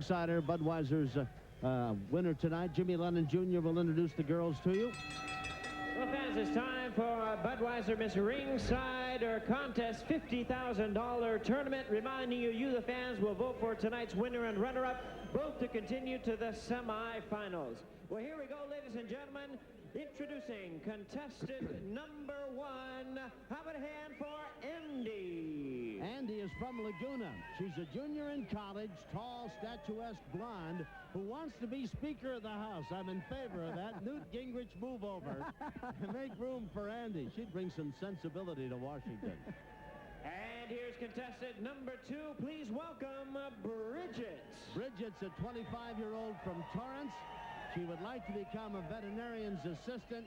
Ringsider, Budweiser's winner tonight. Jimmy Lennon Jr. will introduce the girls to you. Well, fans, it's time for Budweiser Miss Ringsider contest $50,000 tournament. Reminding you, the fans, will vote for tonight's winner and runner-up, both to continue to the semifinals. Well, here we go, ladies and gentlemen. Introducing contestant number 1. How about a hand for Andy? Andy is from Laguna. She's a junior in college, tall, statuesque blonde, who wants to be Speaker of the House. I'm in favor of that. Newt Gingrich, move over and make room for Andy. She'd bring some sensibility to Washington. And here's contestant number 2. Please welcome Bridget. Bridget's a 25-year-old from Torrance. She would like to become a veterinarian's assistant,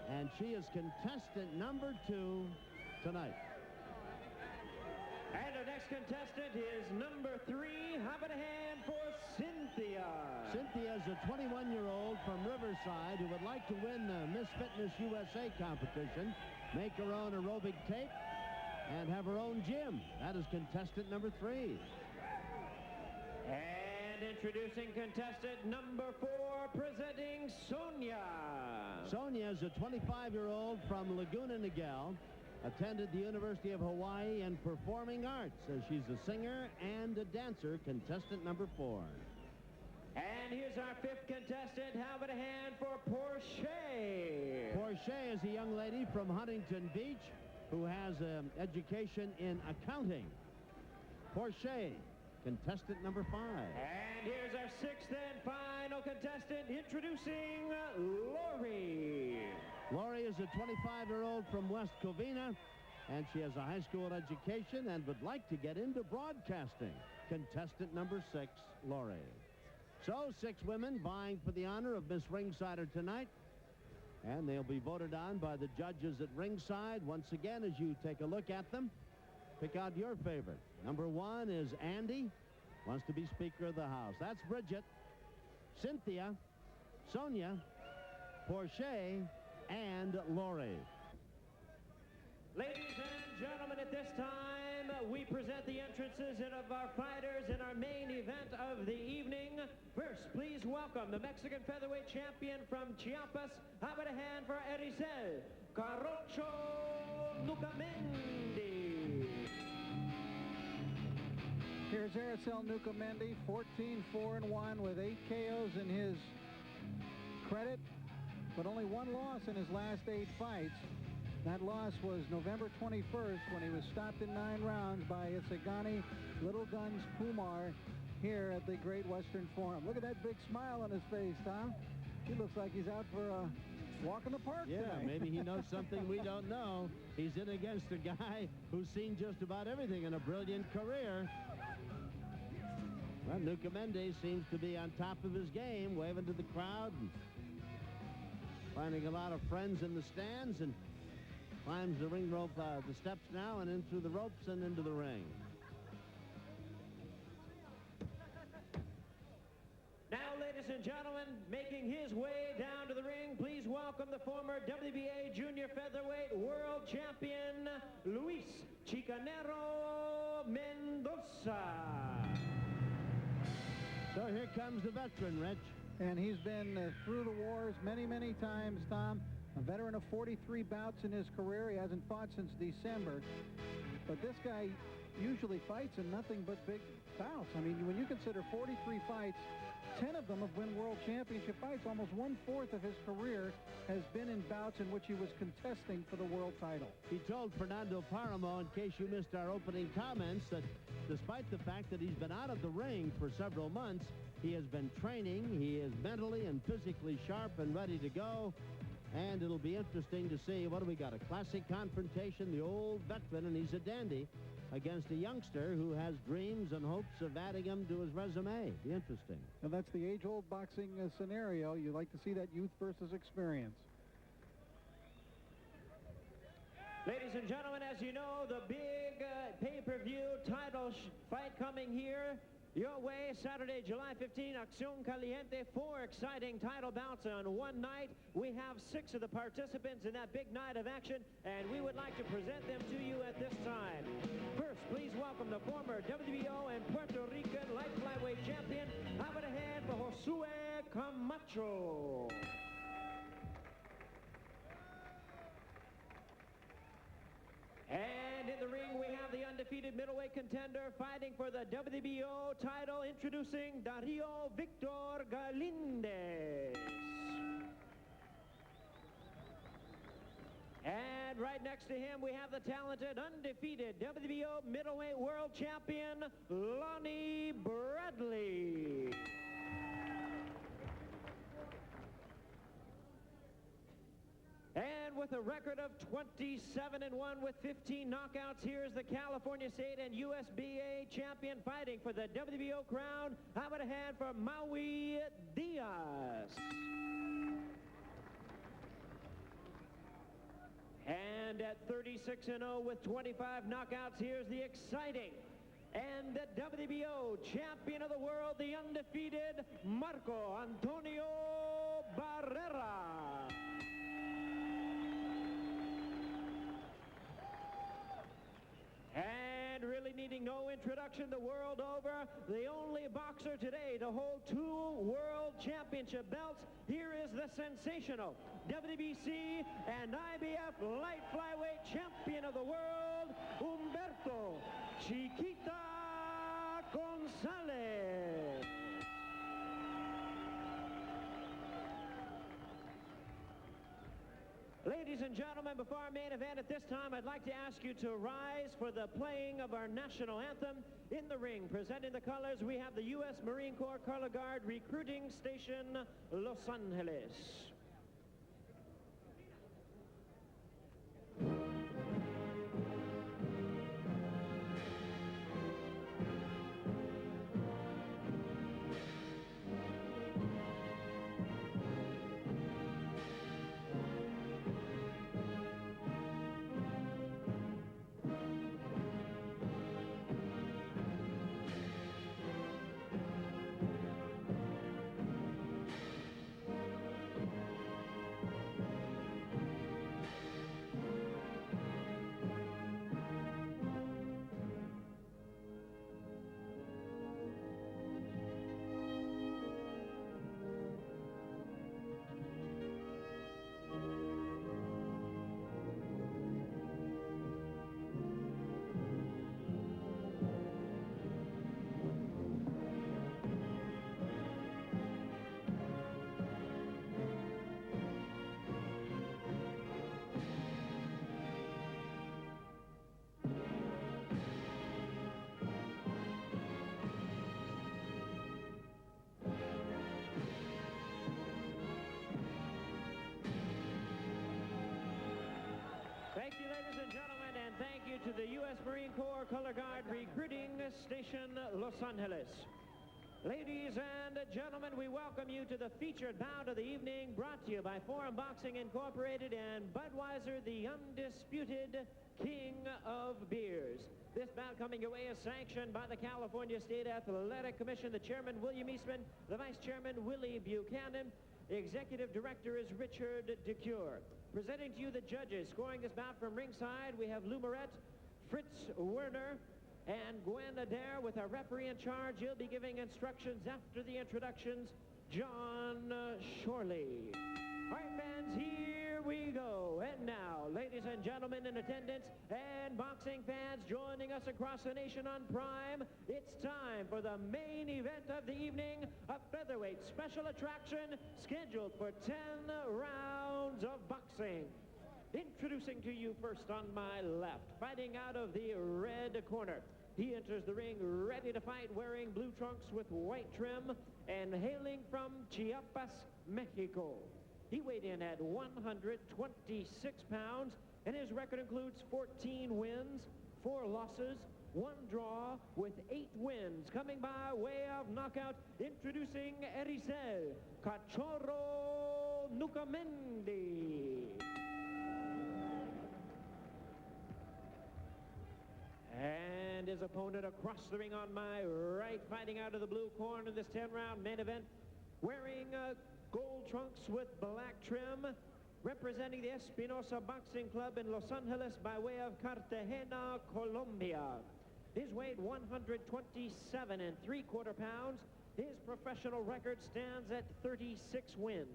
and she is contestant number 2 tonight. And our next contestant is number 3. How about a hand for Cynthia? Cynthia is a 21-year-old from Riverside who would like to win the Miss Fitness USA competition, make her own aerobic tape, and have her own gym. That is contestant number 3. And introducing contestant number 4, presenting Sonia. Sonia is a 25-year-old from Laguna Niguel, attended the University of Hawaii in performing arts, as she's a singer and a dancer, contestant number 4. And here's our 5th contestant. How about a hand for Portia? Portia is a young lady from Huntington Beach who has an education in accounting. Portia, contestant number 5. And here's our 6th and final contestant, introducing Lori. Lori is a 25-year-old from West Covina, and she has a high school education and would like to get into broadcasting. Contestant number 6, Lori. So 6 women vying for the honor of Miss Ringsider tonight, and they'll be voted on by the judges at ringside. Once again, as you take a look at them, pick out your favorite. Number 1 is Andy, wants to be Speaker of the House. That's Bridget, Cynthia, Sonia, Portia, and Lori. Ladies and gentlemen, at this time, we present the entrances of our fighters in our main event of the evening. First, please welcome the Mexican featherweight champion from Chiapas. How about a hand for Ericel, Nucamendi. Here's Ericel Nucamendi, 14-4-1 with 8 KOs in his credit, but only 1 loss in his last 8 fights. That loss was November 21st when he was stopped in 9 rounds by Isagani Little Guns Pumar here at the Great Western Forum. Look at that big smile on his face, Tom. He looks like he's out for a walk in the park tonight. Maybe he knows something we don't know. He's in against a guy who's seen just about everything in a brilliant career. Well, Nucamendi seems to be on top of his game, waving to the crowd and finding a lot of friends in the stands, and climbs the ring rope, the steps now, and in through the ropes and into the ring. Now, ladies and gentlemen, making his way down to the ring, please welcome the former WBA Junior Featherweight World Champion, Luis Chicanero Mendoza. So here comes the veteran, Rich. And he's been through the wars many, many times, Tom. A veteran of 43 bouts in his career. He hasn't fought since December. But this guy usually fights in nothing but big bouts. I mean, when you consider 43 fights, 10 of them have been world championship fights. Almost 1/4 of his career has been in bouts in which he was contesting for the world title. He told Fernando Paramo, in case you missed our opening comments, that despite the fact that he's been out of the ring for several months, he has been training. He is mentally and physically sharp and ready to go. And it'll be interesting to see, what do we got, a classic confrontation, the old veteran, and he's a dandy, against a youngster who has dreams and hopes of adding him to his resume. Be interesting. And that's the age-old boxing scenario. You like to see that youth versus experience. Ladies and gentlemen, as you know, the big pay-per-view title fight coming here Your way, Saturday, July 15, Acción Caliente, 4 exciting title bouts on one night. We have 6 of the participants in that big night of action, and we would like to present them to you at this time. First, please welcome the former WBO and Puerto Rican light flyweight champion. Have it ahead for Josue Camacho. And in the ring, we have the undefeated middleweight contender fighting for the WBO title, introducing Dario Victor Galindez. And right next to him, we have the talented, undefeated WBO middleweight world champion, Lonnie Bradley. And with a record of 27-1 with 15 knockouts, here's the California State and USBA champion fighting for the WBO crown. Have it ahead for Maui Diaz. And at 36-0 with 25 knockouts, here's the exciting and the WBO champion of the world, the undefeated Marco Antonio Barrera. And really needing no introduction the world over, the only boxer today to hold 2 world championship belts. Here is the sensational WBC and IBF light flyweight champion of the world, Humberto Chiquita Gonzalez. Ladies and gentlemen, before our main event at this time, I'd like to ask you to rise for the playing of our national anthem. In the ring, presenting the colors, we have the U.S. Marine Corps Color Guard Recruiting Station, Los Angeles. Thank you, ladies and gentlemen, and thank you to the U.S. Marine Corps Color Guard Recruiting Station, Los Angeles. Ladies and gentlemen, we welcome you to the featured bout of the evening, brought to you by Forum Boxing Incorporated and Budweiser, the undisputed king of beers. This bout coming your way is sanctioned by the California State Athletic Commission, the chairman, William Eastman, the vice chairman, Willie Buchanan. The executive director is Richard DeCure. Presenting to you the judges. Scoring this bout from ringside, we have Lou Moret, Fritz Werner, and Gwen Adair with our referee in charge. He'll be giving instructions after the introductions, John Shorley. All right, fans, here we go. And now, ladies and gentlemen in attendance and boxing fans joining us across the nation on Prime, it's time for the main event of the evening, a featherweight special attraction scheduled for 10 rounds of boxing. Introducing to you first on my left, fighting out of the red corner. He enters the ring ready to fight, wearing blue trunks with white trim and hailing from Chiapas, Mexico. He weighed in at 126 pounds, and his record includes 14 wins, 4 losses, 1 draw, with 8 wins. Coming by way of knockout, introducing Ericel, Cachorro Nucamendi. And his opponent across the ring on my right, fighting out of the blue corner in this 10-round main event, wearing gold trunks with black trim, representing the Espinosa Boxing Club in Los Angeles by way of Cartagena, Colombia. His weight 127 3/4 pounds. His professional record stands at 36 wins,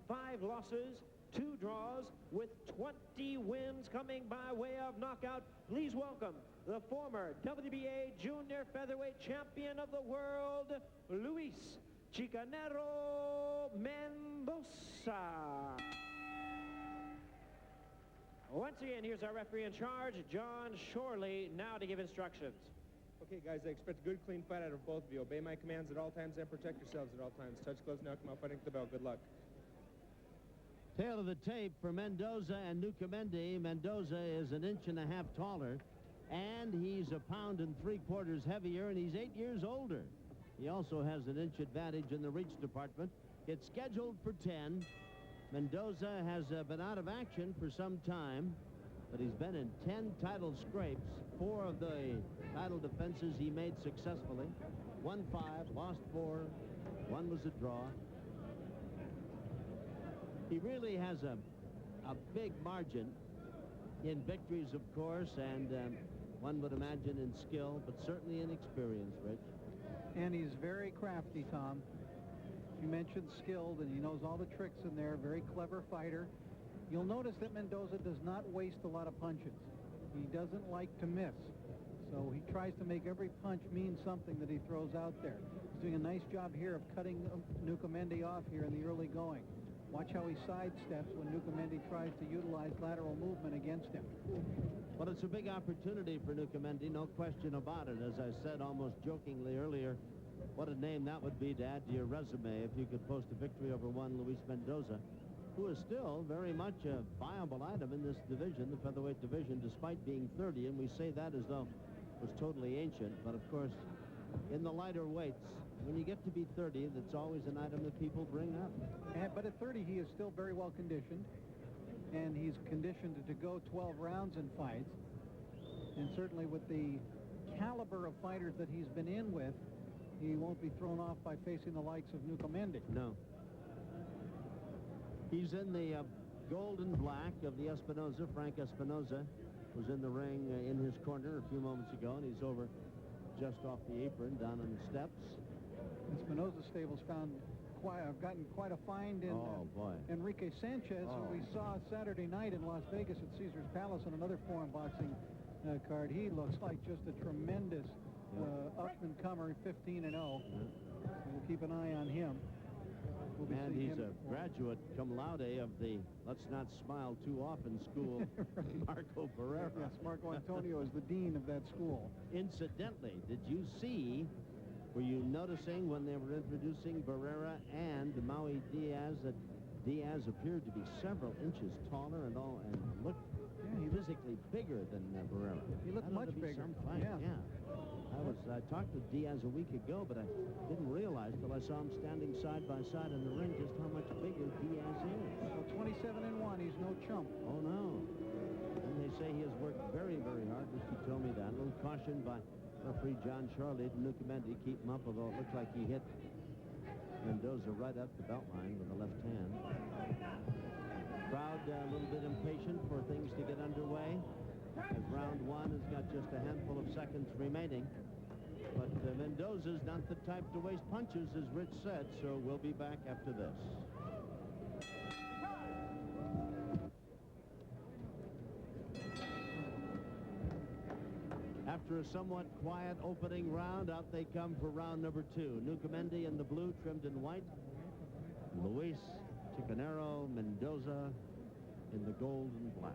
5 losses, 2 draws, with 20 wins coming by way of knockout. Please welcome the former WBA Junior Featherweight Champion of the World, Luis Chicanero Mendoza. Once again, here's our referee in charge, John Shorley, now to give instructions. Okay, guys, I expect a good, clean fight out of both of you. Obey my commands at all times and protect yourselves at all times. Touch gloves now. Come out fighting to the bell. Good luck. Tail of the tape for Mendoza and Nucamendi. Mendoza is 1.5 inches taller, and he's 1 3/4 pounds heavier, and he's 8 years older. He also has an inch advantage in the reach department. It's scheduled for 10. Mendoza has been out of action for some time, but he's been in 10 title scrapes. 4 of the title defenses he made successfully. Won 5, lost 4, 1 was a draw. He really has a big margin in victories, of course, and one would imagine in skill, but certainly in experience, Rich. And he's very crafty, Tom. You mentioned skilled, and he knows all the tricks in there. Very clever fighter. You'll notice that Mendoza does not waste a lot of punches. He doesn't like to miss. So he tries to make every punch mean something that he throws out there. He's doing a nice job here of cutting Nucamendi off here in the early going. Watch how he sidesteps when Nucamendi tries to utilize lateral movement against him. Well, it's a big opportunity for Nucamendi, no question about it. As I said almost jokingly earlier, what a name that would be to add to your resume if you could post a victory over one Luis Mendoza, who is still very much a viable item in this division, the featherweight division, despite being 30, and we say that as though it was totally ancient. But, of course, in the lighter weights, when you get to be 30, that's always an item that people bring up. But at 30, he is still very well conditioned, and he's conditioned to go 12 rounds in fights. And certainly with the caliber of fighters that he's been in with, he won't be thrown off by facing the likes of Nucamendi. No. He's in the gold and black of the Espinosa. Frank Espinosa was in the ring in his corner a few moments ago, and he's over just off the apron down on the steps. Espinosa stables gotten quite a find in Enrique Sanchez, who we saw Saturday night in Las Vegas at Caesars Palace on another foreign boxing card. He looks like just a tremendous up-and-comer, 15-0. So we'll keep an eye on him. And he's a graduate cum laude of the Let's Not Smile Too Often school, right. Marco Barrera. Yes, Marco Antonio is the dean of that school. Incidentally, were you noticing when they were introducing Barrera and Maui Diaz that Diaz appeared to be several inches taller and looked physically bigger than Barrera? He looked much bigger. Yeah. I talked to Diaz a week ago, but I didn't realize till I saw him standing side by side in the ring just how much bigger Diaz is. Well, 27-1, he's no chump. Oh, no. And they say he has worked very, very hard. He told me that. A little caution by referee John Charlie to Nucamendi. Keep him up, although it looked like he hit Mendoza right up the belt line with the left hand. Crowd a little bit impatient for things to get underway, as round 1 has got just a handful of seconds remaining. But Mendoza's not the type to waste punches, as Rich said, so we'll be back after this. After a somewhat quiet opening round, out they come for round number 2. Nucamendi in the blue, trimmed in white. Luis Chicanero Mendoza in the gold and black.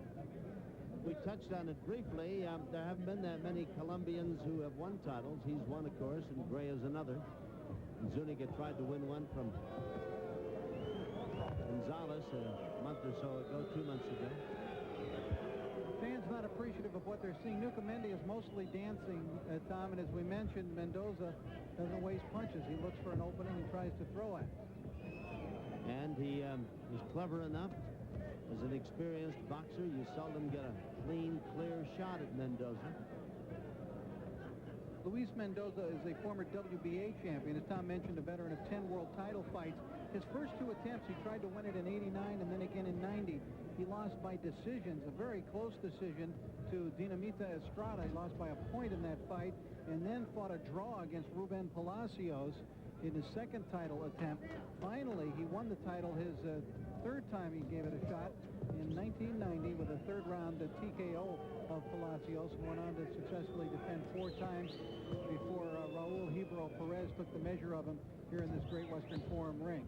We touched on it briefly. There haven't been that many Colombians who have won titles. He's one, of course, and Gray is another. And Zuniga tried to win one from Gonzalez a month or so ago, 2 months ago. Fans not appreciative of what they're seeing. Nucamendi is mostly dancing, Tom, and as we mentioned, Mendoza doesn't waste punches. He looks for an opening and tries to throw at it. And he is clever enough. As an experienced boxer, you seldom get a clean, clear shot at Mendoza. Luis Mendoza is a former WBA champion. As Tom mentioned, a veteran of 10 world title fights. His first 2 attempts, he tried to win it in '89 and then again in '90. He lost by decisions, a very close decision to Dinamita Estrada. He lost by a point in that fight, and then fought a draw against Ruben Palacios in his second title attempt. Finally, he won the title his third time he gave it a shot in 1990 with a third-round TKO of Palacios, and went on to successfully defend 4 times before Raul Hebro Perez took the measure of him here in this Great Western Forum ring.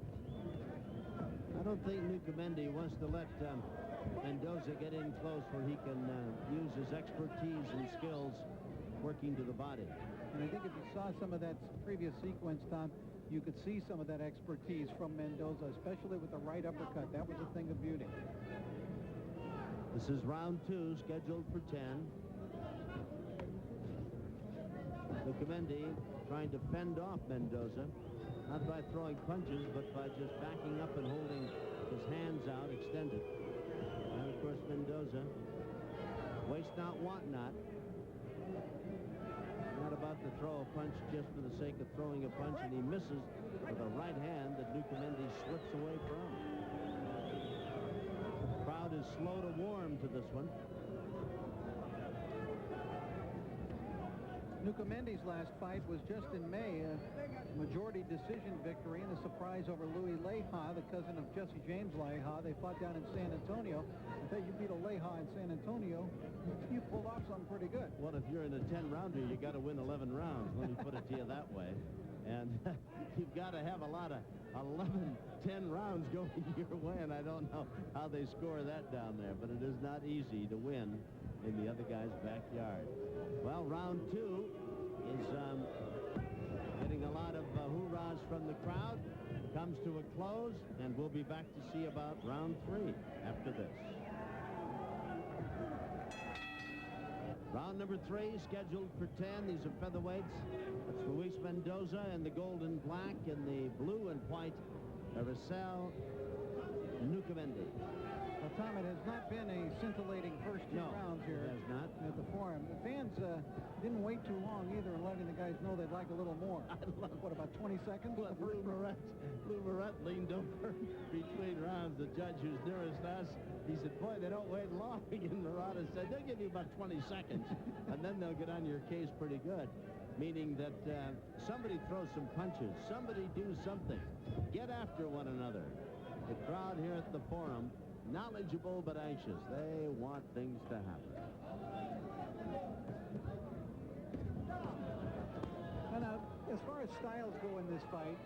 I don't think Nucamendi wants to let Mendoza get in close where he can use his expertise and skills working to the body. And I think if you saw some of that previous sequence, Tom, you could see some of that expertise from Mendoza, especially with the right uppercut. That was a thing of beauty. This is round 2, scheduled for 10. Nucamendi trying to fend off Mendoza, not by throwing punches, but by just backing up and holding his hands out extended. And of course, Mendoza, waste not, want not. Not about to throw a punch just for the sake of throwing a punch, and he misses with a right hand that Nucamendi slips away from. The crowd is slow to warm to this one. Nucamendi's last fight was just in May, a majority decision victory and a surprise over Louis Leija, the cousin of Jesse James Leija. They fought down in San Antonio. I tell you, beat a Leija in San Antonio, you pulled off something pretty good. Well, if you're in a 10-rounder, you got to win 11 rounds. Let me put it to you that way. And you've got to have a lot of 11, 10 rounds going your way, and I don't know how they score that down there, but it is not easy to win in the other guy's backyard. Well, round 2 is getting a lot of hoorahs from the crowd. Comes to a close, and we'll be back to see about round 3 after this. Round number 3, scheduled for 10. These are featherweights. That's Luis Mendoza in the gold and black, and the blue and white, Ericel Nucamendi. Well, Tom, it has not been a scintillating first 2 rounds here. It has not. At the Forum. The fans didn't wait too long either in letting the guys know they'd like a little more. What, about 20 seconds? Well, Lou Moret leaned over between rounds. The judge who's nearest us, he said, boy, they don't wait long. And Murata said, they'll give you about 20 seconds, and then they'll get on your case pretty good. Meaning that somebody throw some punches. Somebody do something. Get after one another. The crowd here at the Forum, knowledgeable but anxious. They want things to happen. Now, as far as styles go in this fight,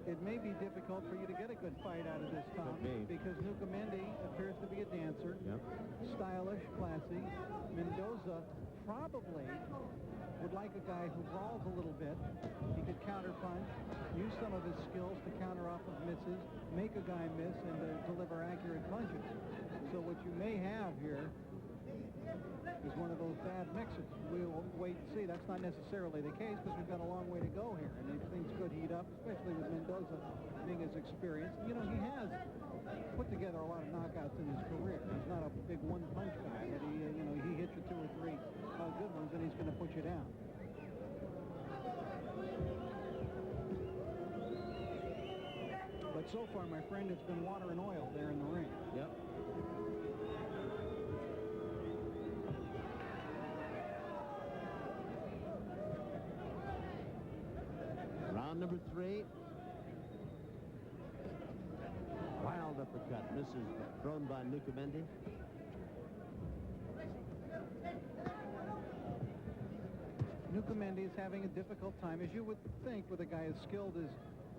it may be difficult for you to get a good fight out of this, Tom, because Nucamendi appears to be a dancer. Yep. Stylish, classy. Mendoza probably would like a guy who brawls a little bit. He could counter-punch, use some of his skills to counter off of misses, make a guy miss, and deliver accurate punches. So what you may have here is one of those bad mixes. We'll wait and see. That's not necessarily the case because we've got a long way to go here, and things could heat up, especially with Mendoza being as experienced. You know, he has put together a lot of knockouts in his career. He's not a big one-punch guy, but he hits you 2 or 3 good ones, and he's going to put you down. But so far, my friend, it's been water and oil there in the ring. Yep. Round number 3. Wild uppercut. Misses, thrown by Nucamendi. Nucamendi is having a difficult time, as you would think, with a guy as skilled as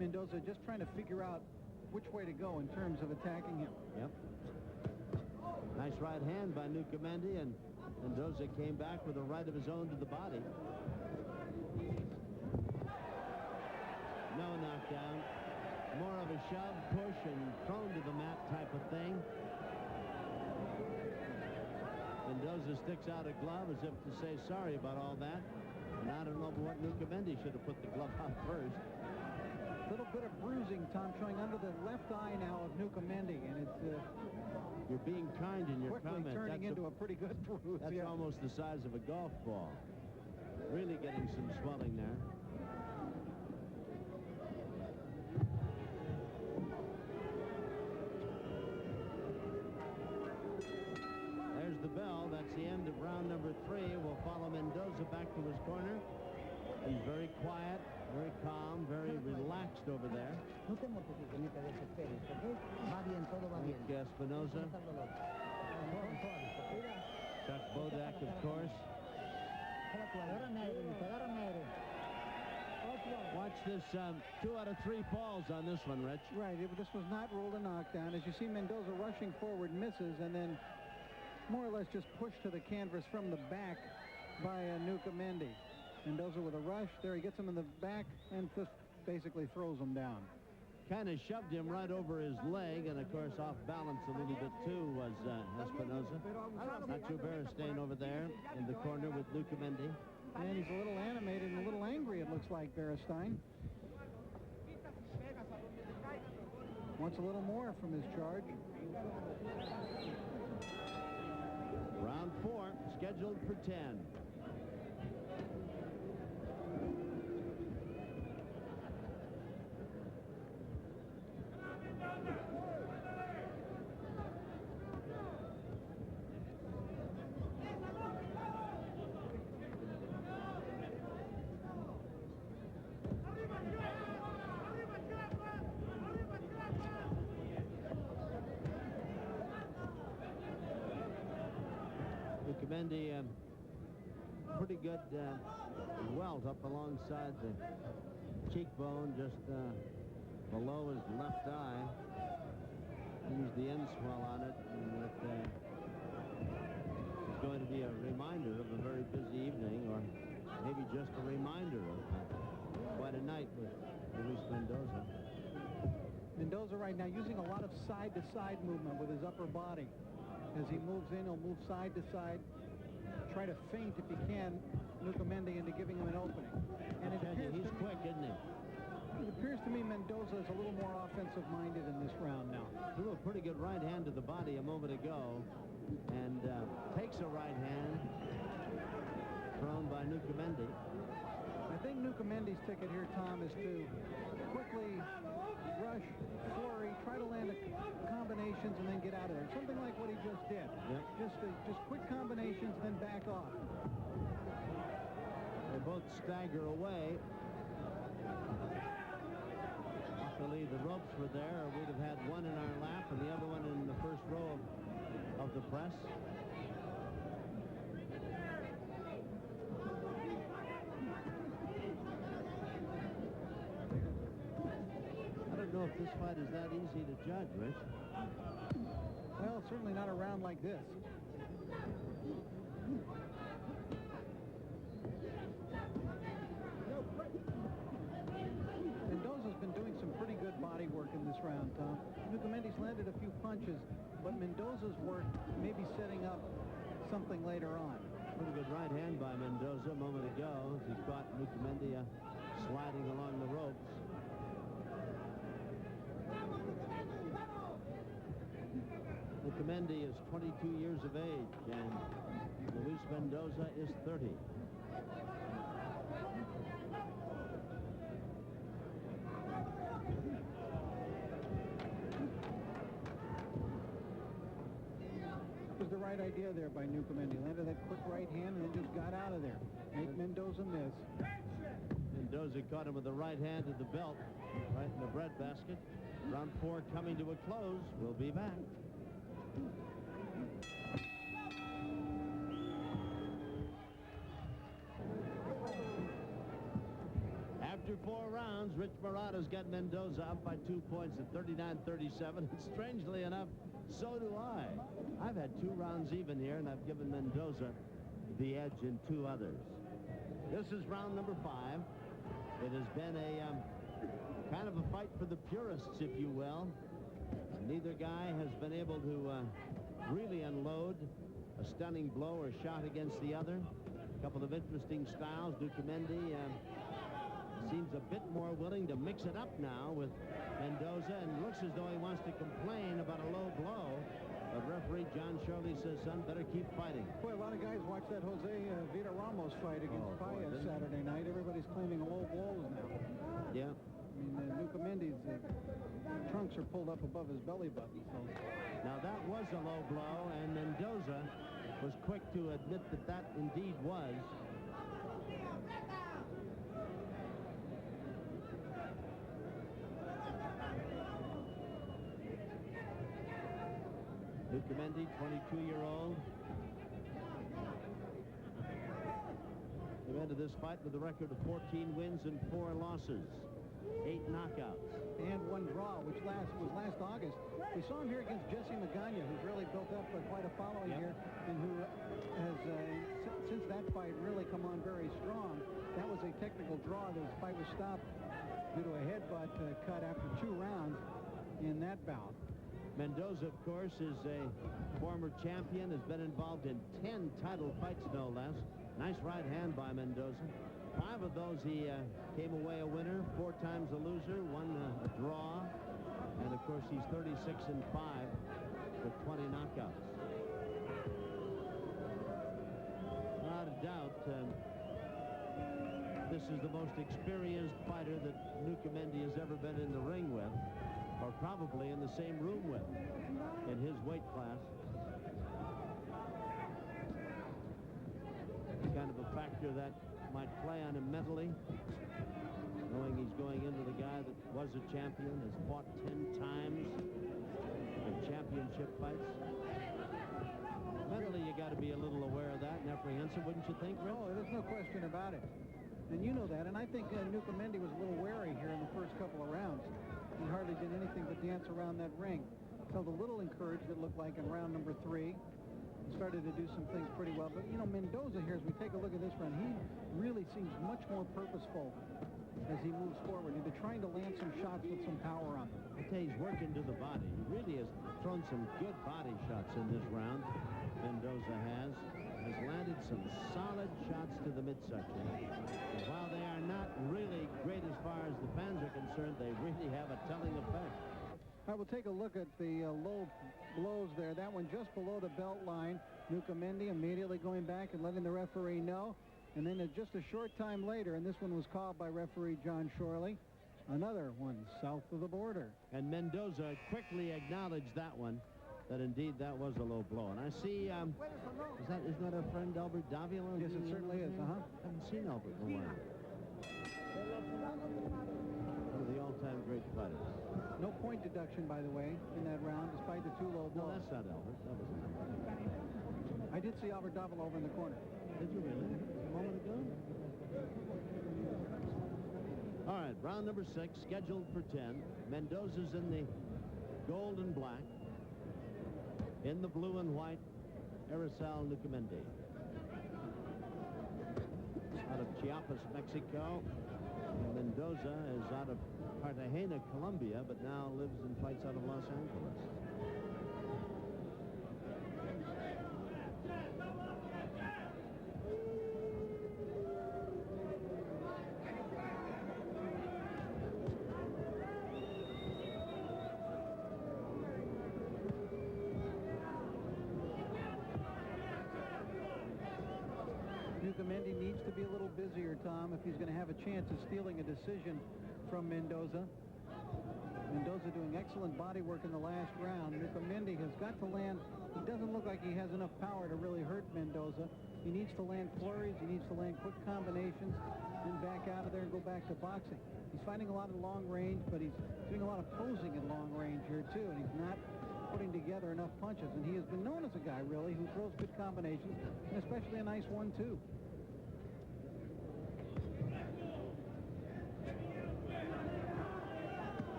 Mendoza, just trying to figure out which way to go in terms of attacking him. Yep. Nice right hand by Nucamendi, and Mendoza came back with a right of his own to the body. No knockdown. More of a shove, push, and thrown to the mat type of thing. Mendoza sticks out a glove as if to say sorry about all that. And I don't know what Nucamendi should have put the glove out first. A little bit of bruising, Tom, showing under the left eye now of Nucamendi, and it's you're being kind in your quickly comment. turning into a pretty good bruise. That's almost the size of a golf ball. really getting some swelling there. There's the bell. That's the end of round number 3. We'll follow Mendoza back to his corner. He's very quiet, very calm, very relaxed over there. Espinoza. Chuck Bodak, of course. Watch this 2 out of 3 falls on this one, Rich. Right, this was not ruled a knockdown. As you see, Mendoza rushing forward, misses, and then more or less just pushed to the canvas from the back by Nucamendi. Mendoza with a rush. There he gets him in the back and just basically throws him down. Kind of shoved him right over his leg, and of course off balance a little bit too was Espinoza. Nacho Vera staying over there in the corner with Nucamendi. And he's a little animated and a little angry, it looks like, Beristain. Wants a little more from his charge. Round 4, scheduled for 10. Nucamendi, pretty good welt up alongside the cheekbone, just below his left eye. Used the end swell on it, and it's going to be a reminder of a very busy evening, or maybe just a reminder of quite a night with Luis Mendoza. Mendoza right now using a lot of side-to-side movement with his upper body. As he moves in, he'll move side to side, try to feint if he can Nucamendi into giving him an opening. And it appears he's quick, isn't he? It appears to me Mendoza is a little more offensive-minded in this round now. Threw a pretty good right hand to the body a moment ago, and takes a right hand thrown by Nucamendi. I think Nucamendi's ticket here, Tom, is to quickly rush, flurry, try to land combinations, and then get out of there. Something like what he just did. Yep. Just quick combinations, then back off. They both stagger away. Luckily, the ropes were there, or we'd have had one in our lap and the other one in the first row of the press. I don't know if this fight is that easy to judge, Rich. Well, certainly not a round like this. Mendoza's been doing some pretty good body work in this round, Tom. Nucamendi's landed a few punches, but Mendoza's work may be setting up something later on. Pretty good right hand by Mendoza a moment ago. He caught Nucamendi sliding along the ropes. Nucamendi is 22 years of age, and Luis Mendoza is 30. It was the right idea there by Nucamendi. Landed that quick right hand and then just got out of there. Make Mendoza miss. Mendoza caught him with the right hand to the belt, right in the breadbasket. Round 4 coming to a close. We'll be back. After 4 rounds, Rich Murata's got Mendoza up by 2 points at 39-37. And strangely enough, so do I. I've had 2 rounds even here, and I've given Mendoza the edge in 2 others. This is round number 5. It has been a kind of a fight for the purists, if you will. Neither guy has been able to really unload a stunning blow or shot against the other. A couple of interesting styles. Nucamendi seems a bit more willing to mix it up now with Mendoza, and looks as though he wants to complain about a low blow. But referee John Shirley says, son, better keep fighting. Boy, a lot of guys watched that Jose Vida Ramos fight against Paya Saturday night. Everybody's claiming low blows now. Yeah. I mean, Nucamendi's trunks are pulled up above his belly button. So. Now, that was a low blow, and Mendoza was quick to admit that that indeed was. Nucamendi, 22-year-old. Came into this fight with a record of 14 wins and 4 losses. 8 knockouts. And 1 draw, which was last August. We saw him here against Jesse Magana, who's really built up quite a following here, and who has, since that fight, really come on very strong. That was a technical draw. The fight was stopped due to a headbutt cut after 2 rounds in that bout. Mendoza, of course, is a former champion, has been involved in 10 title fights, no less. Nice right hand by Mendoza. 5 of those he came away a winner, 4 times a loser, 1 a draw. And, of course, he's 36-5 with 20 knockouts. Without a doubt, this is the most experienced fighter that Nucamendi has ever been in the ring with, or probably in the same room with, in his weight class. Kind of a factor that might play on him mentally, knowing he's going into the guy that was a champion, has fought 10 times in championship fights. Mentally, you got to be a little aware of that and apprehensive, wouldn't you think, Rich? Oh, there's no question about it. And you know that. And I think Nucamendi was a little wary here in the first couple of rounds. He hardly did anything but dance around that ring. Felt a little encouraged, it looked like, in round number 3. Started to do some things pretty well. But, you know, Mendoza here, as we take a look at this round, he really seems much more purposeful as he moves forward. He's trying to land some shots with some power on them. I tell you, he's working to the body. He really has thrown some good body shots in this round. Mendoza has landed some solid shots to the midsection. And while they are not really great as far as the fans are concerned, they really have a telling effect. I will take a look at the low blows there. That one just below the belt line. Nucamendi immediately going back and letting the referee know. And then just a short time later, and this one was called by referee John Shorley, another one south of the border. And Mendoza quickly acknowledged that one, that indeed that was a low blow. And I see, isn't that our friend Albert Davila? Yes, it certainly is. Haven't seen Albert in a while. One of the all-time great fighters. No point deduction, by the way, in that round, despite the 2 low blows. No, that's not Albert. That was Albert. I did see Albert Davila over in the corner. Did you really? A moment ago? All right, round number 6, scheduled for 10. Mendoza's in the gold and black. In the blue and white, Ericel Nucamendi. Out of Chiapas, Mexico. And Mendoza is out of Cartagena, Colombia, but now lives and fights out of Los Angeles. Nucamendi needs to be a little busier, Tom, if he's going to have a chance of stealing a decision from Mendoza. Mendoza doing excellent body work in the last round. Nucamendi has got to land. He doesn't look like he has enough power to really hurt Mendoza. He needs to land flurries. He needs to land quick combinations and back out of there and go back to boxing. He's fighting a lot of long range, but he's doing a lot of posing in long range here, too, and he's not putting together enough punches. And he has been known as a guy, really, who throws good combinations, and especially a nice 1-2.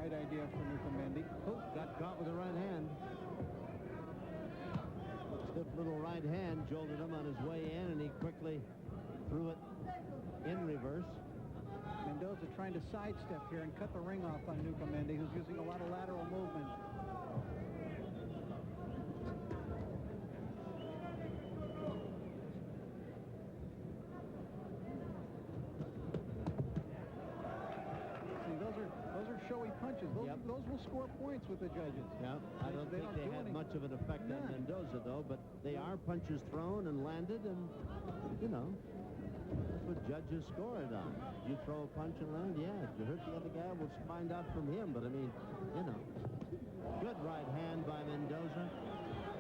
Idea for Nucamendi. Oh, got caught with the right hand. Stiff little right hand jolted him on his way in, and he quickly threw it in reverse. Mendoza trying to sidestep here and cut the ring off on Nucamendi, who's using a lot of lateral movement. 4 points with the judges. Yeah, I don't think they had much of an effect on Mendoza, though, but they are punches thrown and landed, and, you know, that's what judges score it on. You throw a punch and land, yeah. If you hurt the other guy, we'll find out from him, but, I mean, you know. Good right hand by Mendoza.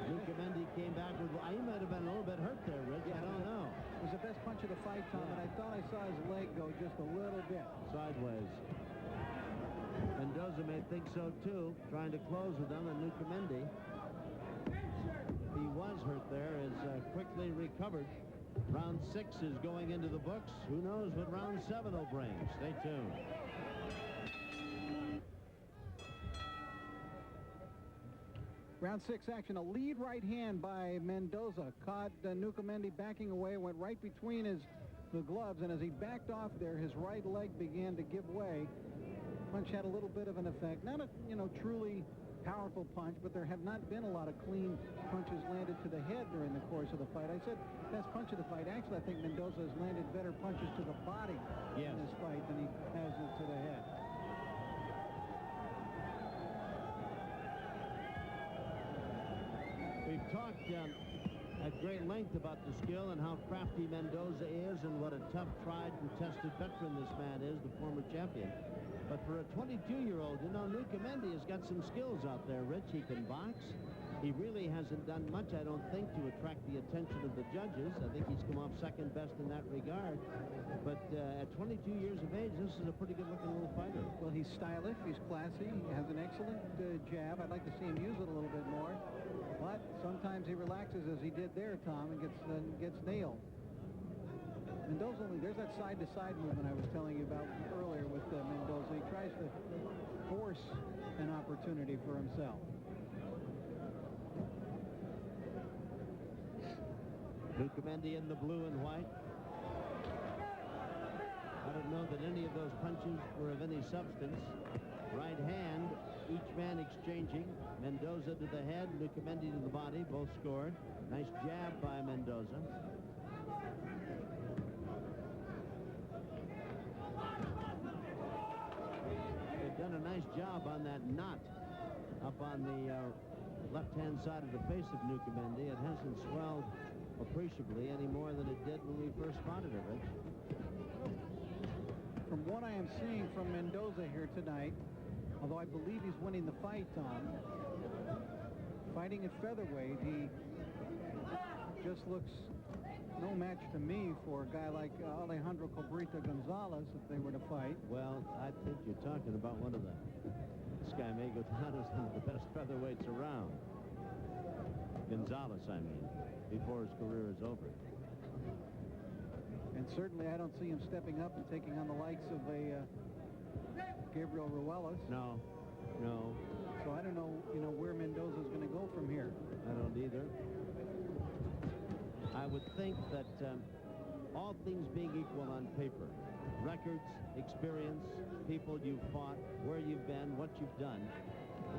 Nucamendi came back with, he might have been a little bit hurt there, Rich. Yeah, I don't know. It was the best punch of the fight, Tom, and I thought I saw his leg go just a little bit. Sideways. Mendoza may think so, too, trying to close with him, and Nucamendi, he was hurt there, is quickly recovered. Round 6 is going into the books. Who knows what round 7 will bring? Stay tuned. Round 6 action, a lead right hand by Mendoza. Caught Nucamendi backing away, went right between the gloves, and as he backed off there, his right leg began to give way. Punch had a little bit of an effect. Not a, truly powerful punch, but there have not been a lot of clean punches landed to the head during the course of the fight. I said best punch of the fight. Actually, I think Mendoza has landed better punches to the body in this fight than he has to the head. We've talked at great length about the skill and how crafty Mendoza is and what a tough, tried and tested veteran this man is, the former champion. But for a 22-year-old, Nucamendi has got some skills out there, Rich. He can box. He really hasn't done much, I don't think, to attract the attention of the judges. I think he's come off second best in that regard. But at 22 years of age, this is a pretty good-looking little fighter. Well, he's stylish. He's classy. He has an excellent jab. I'd like to see him use it a little bit more. But sometimes he relaxes, as he did there, Tom, and gets nailed. Mendoza, there's that side-to-side movement I was telling you about earlier with Mendoza. He tries to force an opportunity for himself. Nucamendi in the blue and white. I don't know that any of those punches were of any substance. Right hand, each man exchanging. Mendoza to the head, Nucamendi to the body, both scored. Nice jab by Mendoza. They've done a nice job on that knot up on the left-hand side of the face of Nucamendi. It hasn't swelled appreciably any more than it did when we first spotted it, Rich. From what I am seeing from Mendoza here tonight, although I believe he's winning the fight, Tom, fighting at featherweight, he just looks no match to me for a guy like Alejandro Cabrita Gonzalez if they were to fight. Well, I think you're talking about one of the... This guy may go down as one of the best featherweights around. Gonzalez, I mean, before his career is over. And certainly I don't see him stepping up and taking on the likes of a Gabriel Ruelas. No. So I don't know, where Mendoza's going to go from here. I don't either. I would think that all things being equal on paper, records, experience, people you've fought, where you've been, what you've done,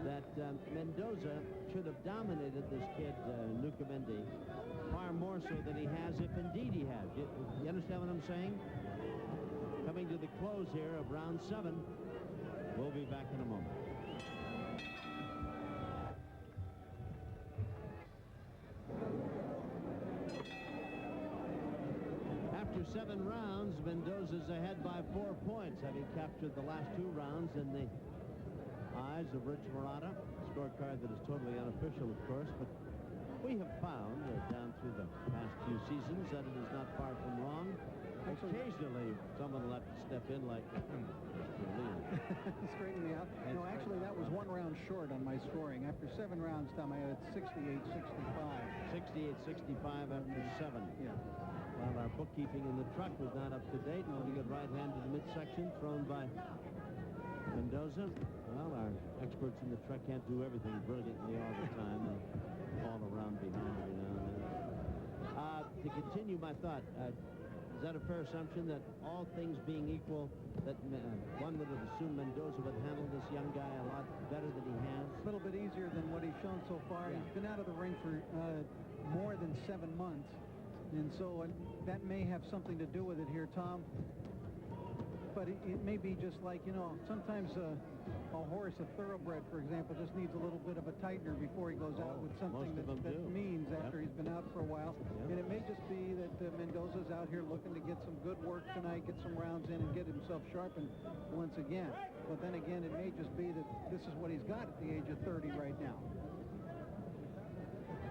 that Mendoza should have dominated this kid, Nucamendi, far more so than he has, if indeed he has. You understand what I'm saying? Coming to the close here of round 7. We'll be back in a moment. After 7 rounds, Mendoza's ahead by 4 points, having captured the last 2 rounds in the eyes of Rich Murata. Scorecard that is totally unofficial, of course, but we have found down through the past few seasons that it is not far from wrong. Occasionally, someone will have to step in like straighten me out. No, actually, that was 1 round short on my scoring. After 7 rounds, Tom, I had 68-65. 68-65 after 7. Yeah. While our bookkeeping in the truck was not up to date, and a good right hand to the midsection thrown by Mendoza. Well, our experts in the truck can't do everything brilliantly all the time. They fall around behind every now and then. To continue my thought, is that a fair assumption that all things being equal, that one would have assumed Mendoza would handle this young guy a lot better than he has? A little bit easier than what he's shown so far. Yeah. He's been out of the ring for more than 7 months. And so that may have something to do with it here, Tom. But it may be just like, sometimes a horse, a thoroughbred, for example, just needs a little bit of a tightener before he goes out with something that means after he's been out for a while. And it may just be that Mendoza's out here looking to get some good work tonight, get some rounds in, and get himself sharpened once again. But then again, it may just be that this is what he's got at the age of 30 right now.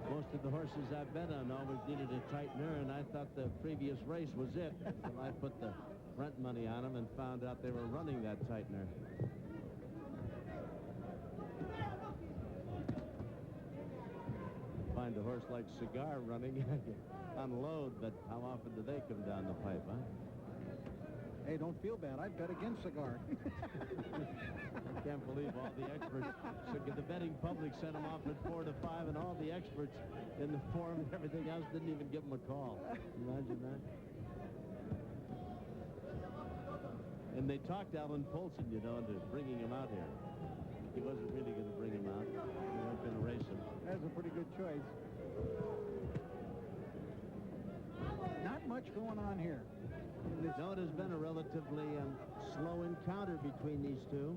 Most of the horses I bet on always needed a tightener, and I thought the previous race was it. Until I put the front money on them and found out they were running that tightener. Find a horse like Cigar running, unload, but how often do they come down the pipe, huh? Hey, don't feel bad. I bet against Cigar. I can't believe all the experts. The betting public sent him off at 4 to 5, and all the experts in the forum and everything else didn't even give him a call. Imagine that. And they talked Alan Polson, you know, into bringing him out here. He wasn't really going to bring him out. He wasn't going to race him. That's a pretty good choice. Not much going on here. No, it has been a relatively slow encounter between these two.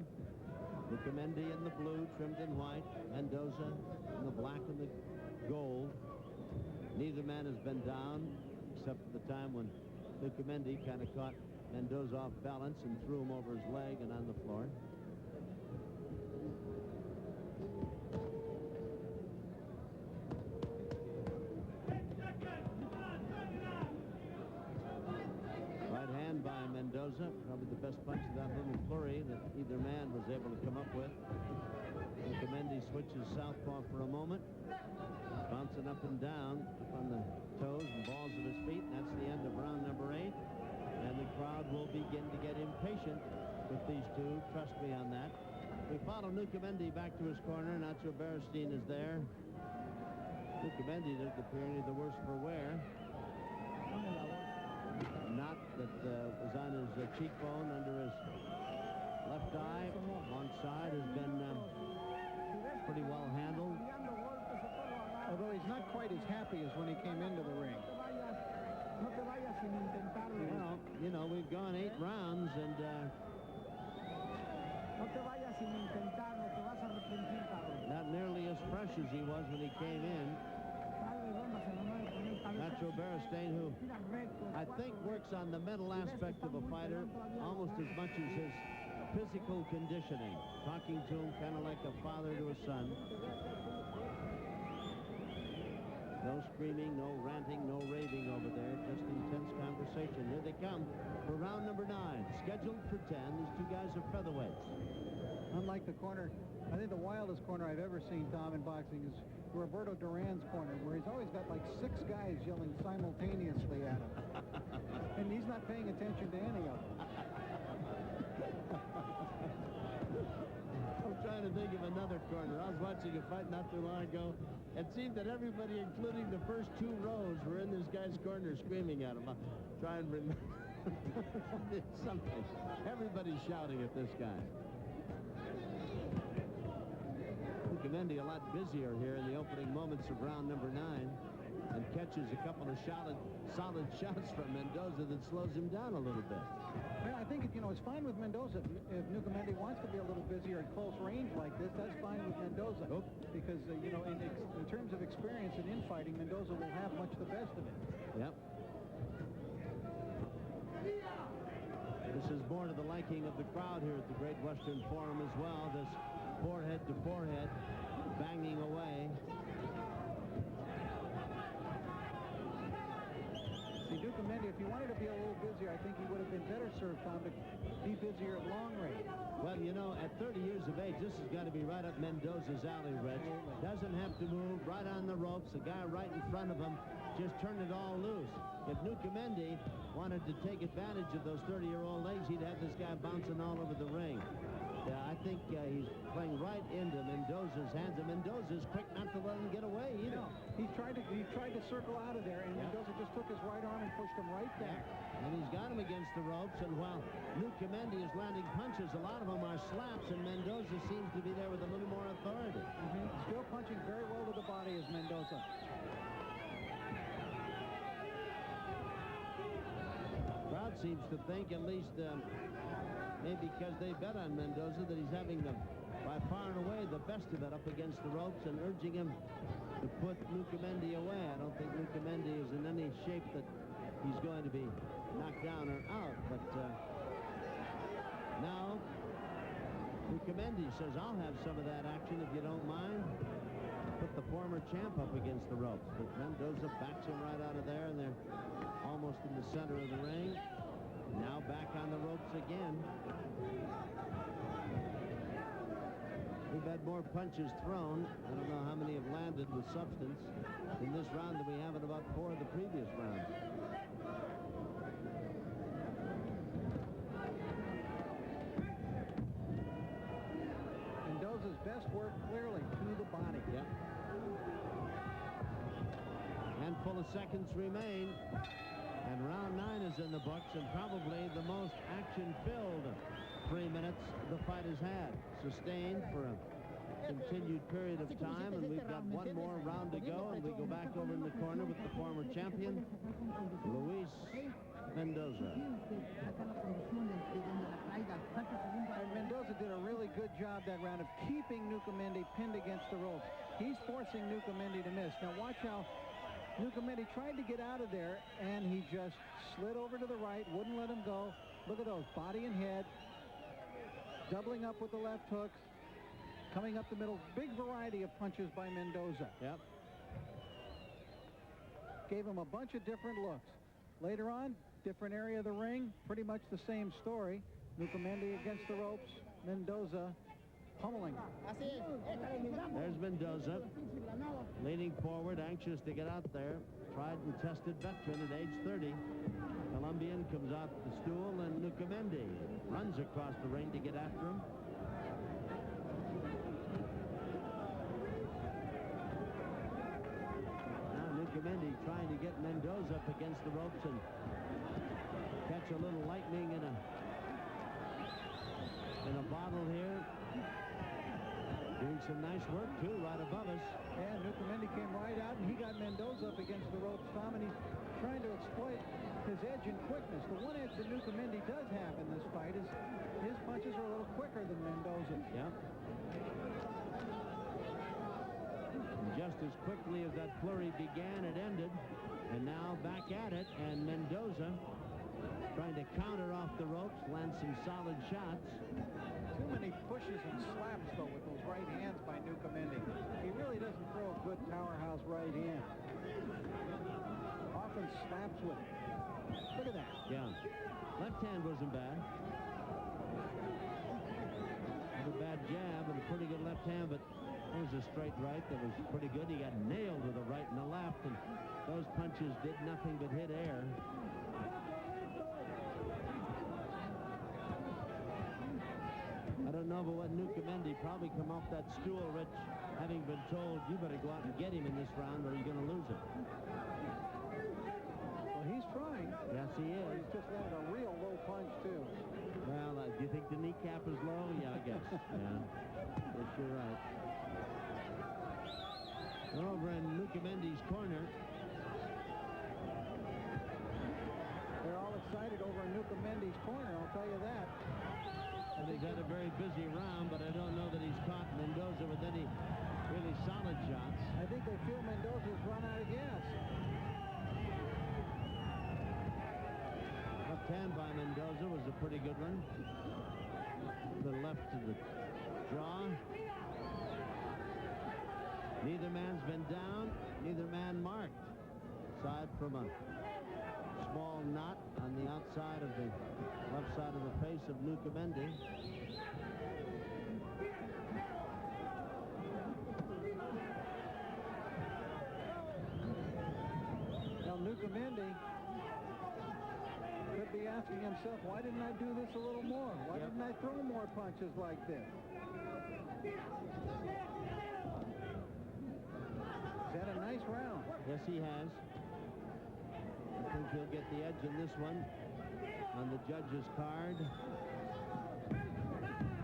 Nucamendi in the blue, trimmed in white. Mendoza in the black and the gold. Neither man has been down, except for the time when Nucamendi kind of caught Mendoza off balance and threw him over his leg and on the floor. By Mendoza, probably the best punch of that little flurry that either man was able to come up with. Nucamendi switches southpaw for a moment, bouncing up and down, up on the toes and balls of his feet. And that's the end of round number 8. And the crowd will begin to get impatient with these two. Trust me on that. We follow Nucamendi back to his corner. Nacho Beristain is there. Nucamendi doesn't appear any the worse for wear. Knot that was on his cheekbone under his left eye, one side, has been pretty well handled. Although he's not quite as happy as when he came into the ring. Well, you know, we've gone 8 rounds, and not nearly as fresh as he was when he came in. Nacho Beristain, who I think works on the mental aspect of a fighter almost as much as his physical conditioning. Talking to him kind of like a father to a son. No screaming, no ranting, no raving over there. Just intense conversation. Here they come for round number 9. Scheduled for 10. These two guys are featherweights. Unlike the corner, I think the wildest corner I've ever seen, Tom, in boxing is Roberto Duran's corner, where he's always got like 6 guys yelling simultaneously at him. And he's not paying attention to any of them. I'm trying to think of another corner. I was watching a fight not too long ago. It seemed that everybody, including the first 2 rows, were in this guy's corner screaming at him. I'll try and remember. Something. Everybody's shouting at this guy. Nucamendi a lot busier here in the opening moments of round number 9, and catches a couple of solid shots from Mendoza that slows him down a little bit. Well, I think, you know, it's fine with Mendoza. If Nucamendi wants to be a little busier at close range like this, that's fine with Mendoza. Because, you know, in terms of experience and infighting, Mendoza will have much the best of it. Yep. This is more to the liking of the crowd here at the Great Western Forum as well. This forehead to forehead, banging away. See, Nucamendi, if he wanted to be a little busier, I think he would have been better served, Tom, to be busier at long range. Well, you know, at 30 years of age, this has got to be right up Mendoza's alley, Rich. Doesn't have to move, right on the ropes. The guy right in front of him just turned it all loose. If Nucamendi wanted to take advantage of those 30-year-old legs, he'd have this guy bouncing all over the ring. I think he's playing right into Mendoza's hands, and Mendoza's quick not to let him get away either. No, he tried to circle out of there, and Mendoza just took his right arm and pushed him right back. And he's got him against the ropes, and while Nucamendi is landing punches, a lot of them are slaps, and Mendoza seems to be there with a little more authority. Still punching very well to the body is Mendoza. Crowd seems to think, at least maybe because they bet on Mendoza, that he's having by far and away the best of it up against the ropes and urging him to put Nucamendi away. I don't think Nucamendi is in any shape that he's going to be knocked down or out. But now Nucamendi says, I'll have some of that action if you don't mind. Put the former champ up against the ropes. But Mendoza backs him right out of there, and they're almost in the center of the ring. Now back on the ropes again. We've had more punches thrown. I don't know how many have landed with substance in this round than we have in about 4 of the previous rounds. Mendoza's best work clearly to the body. Yep. Handful of seconds remain. And round 9 is in the books, and probably the most action-filled 3 minutes the fight has had. Sustained for a continued period of time, and we've got one more round to go, and we go back over in the corner with the former champion, Luis Mendoza. And Mendoza did a really good job that round of keeping Nucamendi pinned against the ropes. He's forcing Nucamendi to miss. Now watch how Nucamendi tried to get out of there, and he just slid over to the right, wouldn't let him go. Look at those, body and head, doubling up with the left hooks, coming up the middle. Big variety of punches by Mendoza. Yep. Gave him a bunch of different looks. Later on, different area of the ring, pretty much the same story. Nucamendi against the ropes, Mendoza pummeling. There's Mendoza, leaning forward, anxious to get out there. Tried and tested veteran at age 30. Colombian comes off the stool, and Nucamendi runs across the ring to get after him. Now Nucamendi trying to get Mendoza up against the ropes and catch a little lightning in a bottle here. Doing some nice work, too, right above us. And Nucamendi came right out, and he got Mendoza up against the ropes, Tom, and he's trying to exploit his edge and quickness. The one edge that Nucamendi does have in this fight is his punches are a little quicker than Mendoza's. Yep. And just as quickly as that flurry began, it ended. And now back at it, and Mendoza trying to counter off the ropes, land some solid shots. Too many pushes and slaps, though, with those right hands by Nucamendi. He really doesn't throw a good powerhouse right hand. Often slaps with it. Look at that. Yeah. Left hand wasn't bad. Not a bad jab and a pretty good left hand, but there was a straight right that was pretty good. He got nailed with a right and a left, and those punches did nothing but hit air. I don't know, but what Nucamendi probably come off that stool, Rich, having been told, you better go out and get him in this round or you're going to lose it. Well, he's trying. Yes, he is. He's just landed a real low punch, too. Well, do you think the kneecap is low? Yeah, I guess. Yeah. Yes, you're right. We're over in Nucamendi's corner. They're all excited over in Nucamendi's corner, I'll tell you that. And he's had a very busy round, but I don't know that he's caught Mendoza with any really solid shots. I think they feel Mendoza's run out of gas. Left hand by Mendoza was a pretty good one. The left to the jaw. Neither man's been down, neither man marked. Aside from a small knot on the outside of the left side of the face of Nucamendi. Now Nucamendi could be asking himself, why didn't I do this a little more? Why didn't I throw more punches like this? He's had a nice round. Yes, he has. I think he'll get the edge in this one on the judge's card.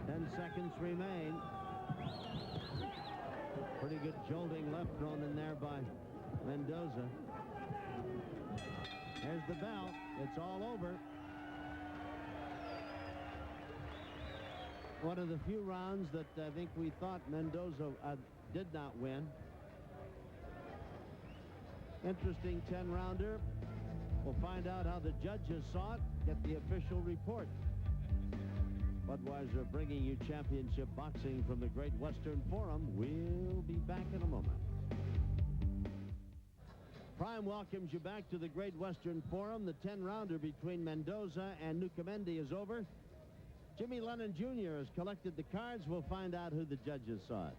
10 seconds remain. Pretty good jolting left thrown in there by Mendoza. There's the bell. It's all over. one of the few rounds that I think we thought Mendoza did not win. Interesting 10-rounder. We'll find out how the judges saw it, get the official report. Budweiser bringing you championship boxing from the Great Western Forum. We'll be back in a moment. Prime welcomes you back to the Great Western Forum. The 10-rounder between Mendoza and Nucamendi is over. Jimmy Lennon Jr. has collected the cards. We'll find out who the judges saw it.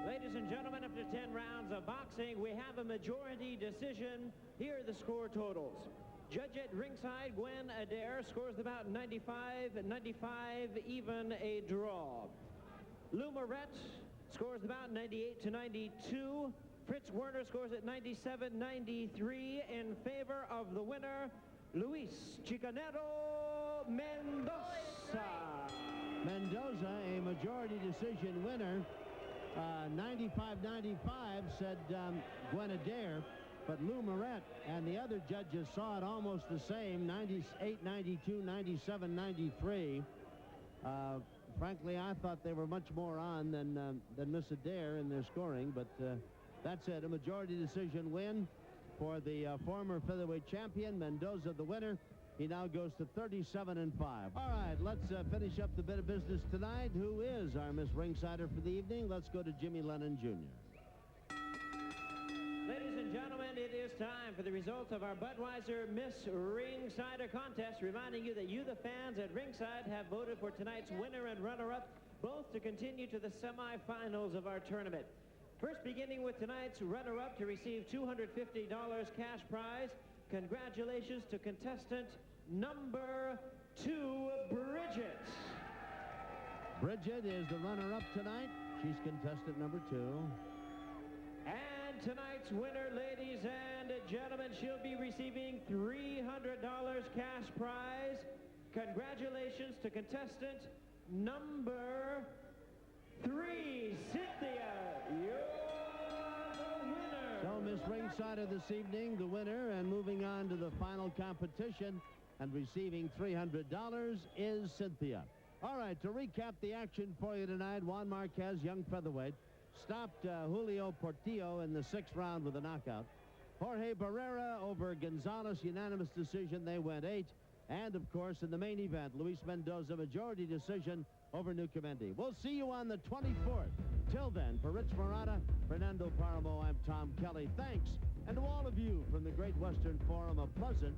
Ladies and gentlemen, after 10 rounds of boxing, we have a majority decision. Here are the score totals. Judge at ringside, Gwen Adair, scores the bout 95, 95, even a draw. Lou Moret scores the bout 98 to 92. Fritz Werner scores at 97, 93 in favor of the winner, Luis Chicanero Mendoza. Mendoza, a majority decision winner. 95-95 said Gwen Adair, but Lou Moret and the other judges saw it almost the same, 98-92, 97-93. Frankly, I thought they were much more on than Miss Adair in their scoring, but that's it. A majority decision win for the former featherweight champion. Mendoza, the winner. He now goes to 37-5. All right, let's finish up the bit of business tonight. Who is our Miss Ringsider for the evening? Let's go to Jimmy Lennon Jr. Ladies and gentlemen, it is time for the results of our Budweiser Miss Ringsider contest, reminding you that you, the fans at Ringside, have voted for tonight's winner and runner-up, both to continue to the semifinals of our tournament. First, beginning with tonight's runner-up to receive $250 cash prize. Congratulations to contestant number 2, Bridget. Bridget is the runner-up tonight. She's contestant number 2. And tonight's winner, ladies and gentlemen, she'll be receiving $300 cash prize. Congratulations to contestant number 3, Cynthia. You're the winner. So Miss Ringsider this evening, the winner, and moving on to the final competition and receiving $300 is Cynthia. All right, to recap the action for you tonight, Juan Marquez, young featherweight, stopped Julio Portillo in the 6th round with a knockout. Jorge Barrera over Gonzalez, unanimous decision. They went 8. And, of course, in the main event, Luis Mendoza, majority decision over Nucamendi. We'll see you on the 24th. Till then, for Rich Morata, Fernando Paramo, I'm Tom Kelly. Thanks, and to all of you from the Great Western Forum, a pleasant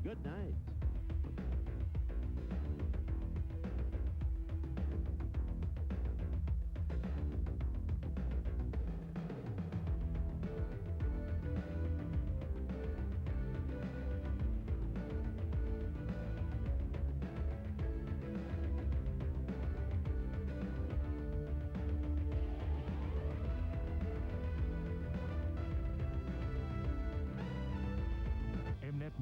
good night.